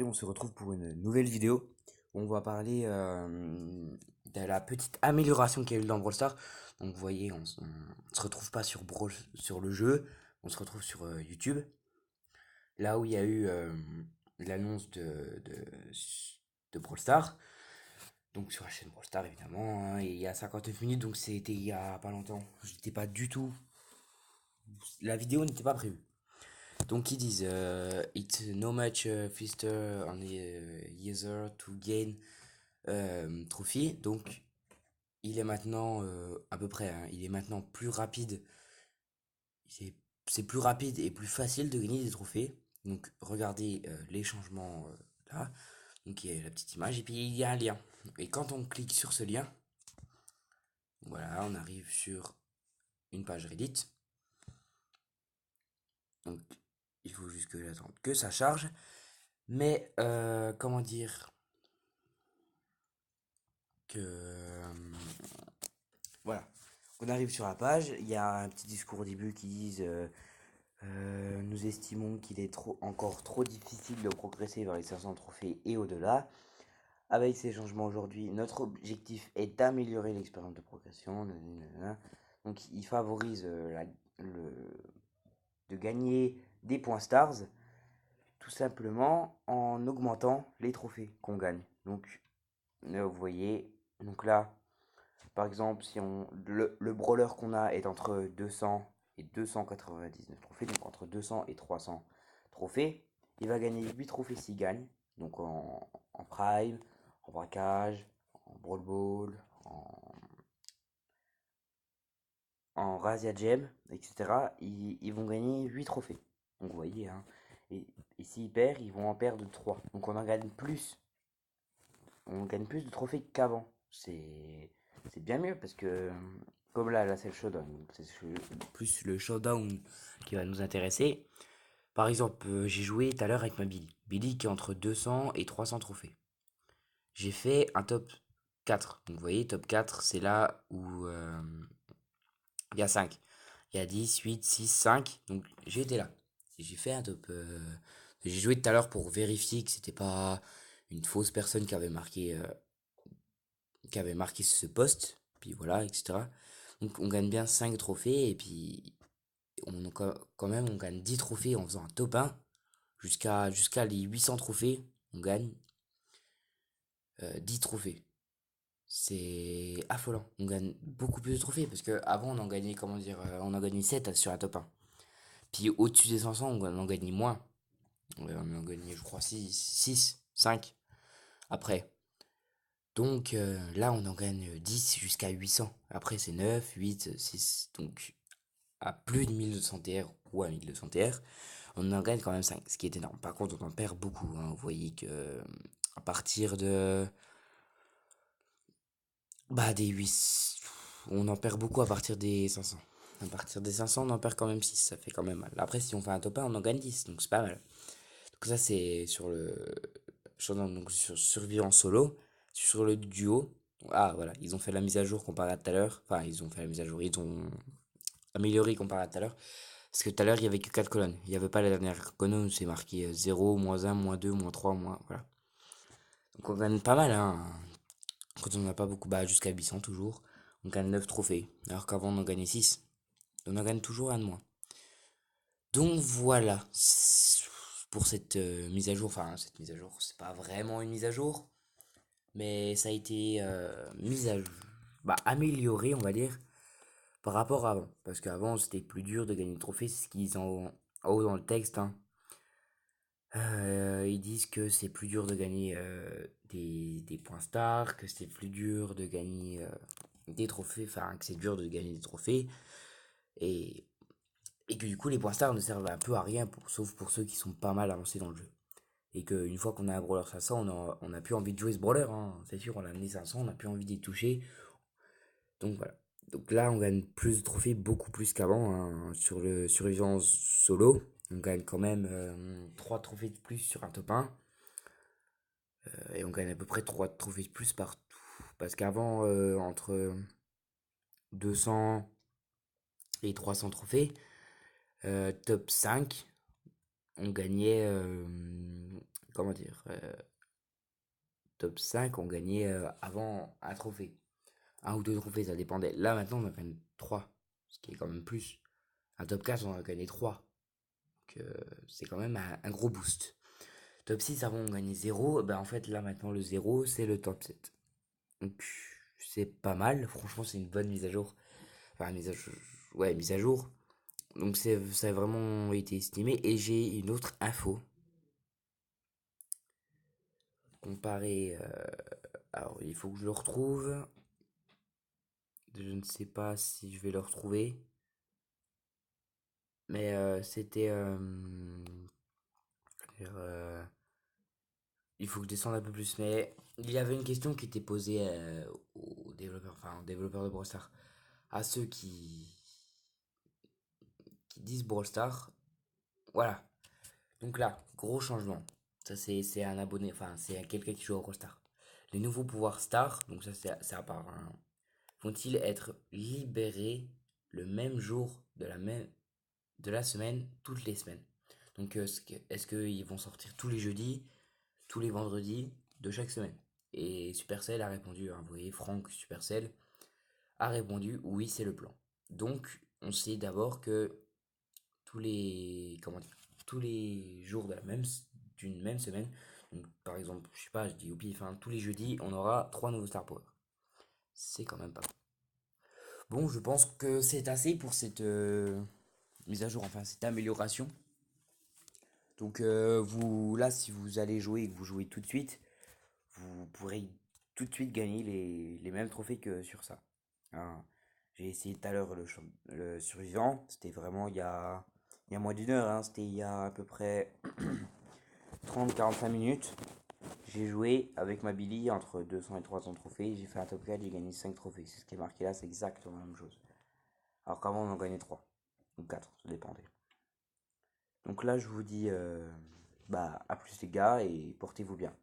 On se retrouve pour une nouvelle vidéo où on va parler de la petite amélioration qu'il y a eu dans Brawl Stars. Donc vous voyez, on se retrouve pas sur sur le jeu, on se retrouve sur YouTube, là où il y a eu l'annonce de Brawl Stars. Donc sur la chaîne Brawl Stars évidemment, hein, et il y a 59 minutes, donc c'était il y a pas longtemps. J'étais pas du tout. La vidéo n'était pas prévue. Donc ils disent it's no much faster on the user to gain trophy. Donc il est maintenant à peu près, hein, il est maintenant plus rapide. C'est c'est plus rapide et plus facile de gagner des trophées. Donc regardez les changements là. Donc il y a la petite image et puis il y a un lien. Et quand on clique sur ce lien, voilà, on arrive sur une page Reddit. Donc il faut juste que j'attende que ça charge. Mais comment dire que voilà. On arrive sur la page, il y a un petit discours au début qui dit nous estimons qu'il est encore trop difficile de progresser vers les 500 trophées et au-delà. Avec ces changements aujourd'hui, notre objectif est d'améliorer l'expérience de progression. Donc il favorise le, de gagner des points stars tout simplement en augmentant les trophées qu'on gagne. Donc vous voyez, donc là, par exemple, si le brawler qu'on a est entre 200 et 299 trophées, donc entre 200 et 300 trophées, il va gagner 8 trophées s'il gagne, donc en prime, en braquage, en brawl ball, en razzia gem, etc. Ils vont gagner 8 trophées. Donc vous voyez, hein. Et s'ils perdent, ils vont en perdre 3. Donc on en gagne plus. On gagne plus de trophées qu'avant. C'est bien mieux parce que comme là c'est le showdown, c'est plus le showdown qui va nous intéresser. Par exemple, j'ai joué tout à l'heure avec ma Billy. Billy qui est entre 200 et 300 trophées. J'ai fait un top 4. Donc vous voyez, top 4, c'est là où il y a 5. Il y a 10, 8, 6, 5. Donc j'ai été là. Et j'ai fait un top. J'ai joué tout à l'heure pour vérifier que c'était pas une fausse personne qui avait marqué ce poste, puis voilà, etc. Donc on gagne bien 5 trophées, et puis quand même on gagne 10 trophées en faisant un top 1, jusqu'à les 800 trophées, on gagne 10 trophées. C'est affolant, on gagne beaucoup plus de trophées, parce qu'avant on en gagnait, comment dire, on en gagnait 7 sur un top 1. Puis au-dessus des 500, on en gagnait moins. On en gagnait, je crois, 6 5 après. Donc là, on en gagne 10 jusqu'à 800. Après, c'est 9 8 6. Donc à plus de 1200 TR ou à 1200 TR, on en gagne quand même 5, ce qui est énorme. Par contre, on en perd beaucoup, hein. Vous voyez que à partir de des 8, on en perd beaucoup à partir des 500. À partir des 500, on en perd quand même 6, ça fait quand même mal. Après, si on fait un top 1, on en gagne 10, donc c'est pas mal. Donc ça, c'est sur donc sur survivant solo. Sur le duo, ah voilà, ils ont fait la mise à jour comparé à tout à l'heure. Enfin, ils ont fait la mise à jour, ils ont amélioré comparé à tout à l'heure. Parce que tout à l'heure, il y avait que 4 colonnes. Il n'y avait pas la dernière colonne où c'est marqué 0, -1, -2, -3, voilà. Donc on gagne pas mal, hein. Quand on n'a pas beaucoup, jusqu'à 800 toujours. On gagne 9 trophées. Alors qu'avant, on en gagnait 6. On en gagne toujours un de moins. Donc voilà. Pour cette mise à jour. Enfin, cette mise à jour, c'est pas vraiment une mise à jour. Mais ça a été mise à jour. Amélioré, on va dire, par rapport à avant. Parce qu'avant, c'était plus dur de gagner le trophée. C'est ce qu'ils ont en haut dans le texte, hein. Ils disent que c'est plus dur de gagner des points stars, que c'est plus dur de gagner des trophées, enfin que c'est dur de gagner des trophées, et, et que du coup les points stars ne servent un peu à rien, sauf pour ceux qui sont pas mal avancés dans le jeu. Et qu'une fois qu'on a un brawler 500, on a plus envie de jouer ce brawler, hein. C'est sûr, on a amené 500, on a plus envie d'y toucher. Donc voilà. Donc là, on gagne plus de trophées, beaucoup plus qu'avant, hein, sur le survivance solo. On gagne quand même 3 trophées de plus sur un top 1. Et on gagne à peu près 3 trophées de plus partout. Parce qu'avant, entre 200 et 300 trophées, top 5, on gagnait comment dire, top 5 on gagnait avant un trophée. Un ou deux trophées, ça dépendait. Là, maintenant, on en gagne 3, ce qui est quand même plus. Un top 4 on en a gagné 3. Donc, c'est quand même un gros boost. Top 6 avant, on gagnait 0. Ben, en fait, là, maintenant, le 0 c'est le top 7. Donc, c'est pas mal. Franchement, c'est une bonne mise à jour. Enfin, mise à jour. Ouais, mise à jour. Donc, ça a vraiment été estimé. Et j'ai une autre info. Comparé. Alors, il faut que je le retrouve. Je ne sais pas si je vais le retrouver. Mais c'était. Il faut que je descende un peu plus. Mais il y avait une question qui était posée aux développeurs, enfin aux développeurs de Brawl Stars, à ceux qui disent Brawl Stars. Voilà. Donc là, gros changement. Ça, c'est un abonné, enfin, c'est quelqu'un qui joue à Brawl Stars. Les nouveaux pouvoirs Stars, donc ça, c'est à part, hein, vont-ils être libérés le même jour de la semaine, toutes les semaines? Donc, est-ce qu'ils vont sortir tous les jeudis, tous les vendredis de chaque semaine? Et Supercell a répondu, hein, vous voyez, Franck Supercell a répondu oui, c'est le plan. Donc, on sait d'abord que comment dire, tous les jours d'une même semaine, donc par exemple, je sais pas, je dis au pif, hein, tous les jeudis, on aura 3 nouveaux Star Power. C'est quand même pas mal. Bon, je pense que c'est assez pour cette mise à jour, enfin cette amélioration. Donc vous, là, si vous allez jouer et que vous jouez tout de suite, vous pourrez tout de suite gagner les mêmes trophées que sur ça. Hein. J'ai essayé tout à l'heure le survivant, c'était vraiment il y a moins d'une heure, hein, c'était il y a à peu près 30-45 minutes. J'ai joué avec ma Billy entre 200 et 300 trophées, j'ai fait un top 4, j'ai gagné 5 trophées. C'est ce qui est marqué là, c'est exactement la même chose. Alors qu'avant on en gagnait 3 ou 4, ça dépendait. Donc là je vous dis bah à plus les gars et portez-vous bien.